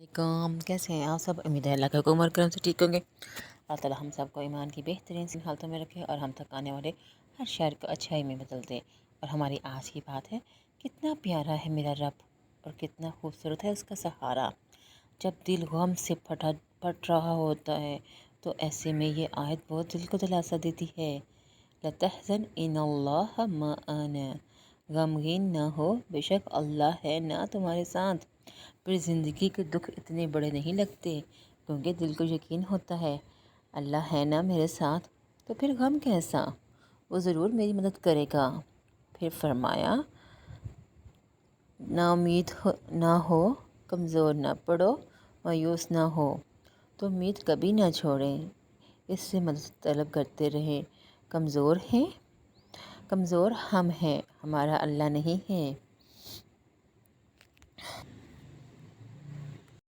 कम कैसे हैं आप सब। उम्मीद है अल्लाह के हुक्म और करम से ठीक होंगे। अल्लाह ताला हम सबको ईमान की बेहतरीन सी हालतों में रखे और हम तक आने वाले हर शर को अच्छाई में बदल दे। और हमारी आज की बात है, कितना प्यारा है मेरा रब और कितना खूबसूरत है उसका सहारा। जब दिल गम से फट रहा होता है तो ऐसे में ये आयत बहुत दिल को दिलासा देती है। लतहज़न इन्नल्लाह मअना, गमगीन ना हो, बेशक अल्लाह है ना तुम्हारे साथ। फिर ज़िंदगी के दुख इतने बड़े नहीं लगते क्योंकि दिल को यकीन होता है अल्लाह है ना मेरे साथ, तो फिर गम कैसा, वो ज़रूर मेरी मदद करेगा। फिर फरमाया, ना उम्मीद ना हो, कमज़ोर ना पड़ो, मायूस ना हो, तो उम्मीद कभी ना छोड़ें, इससे मदद तलब करते रहें। कमज़ोर हैं, कमज़ोर हम हैं, हमारा अल्लाह नहीं है।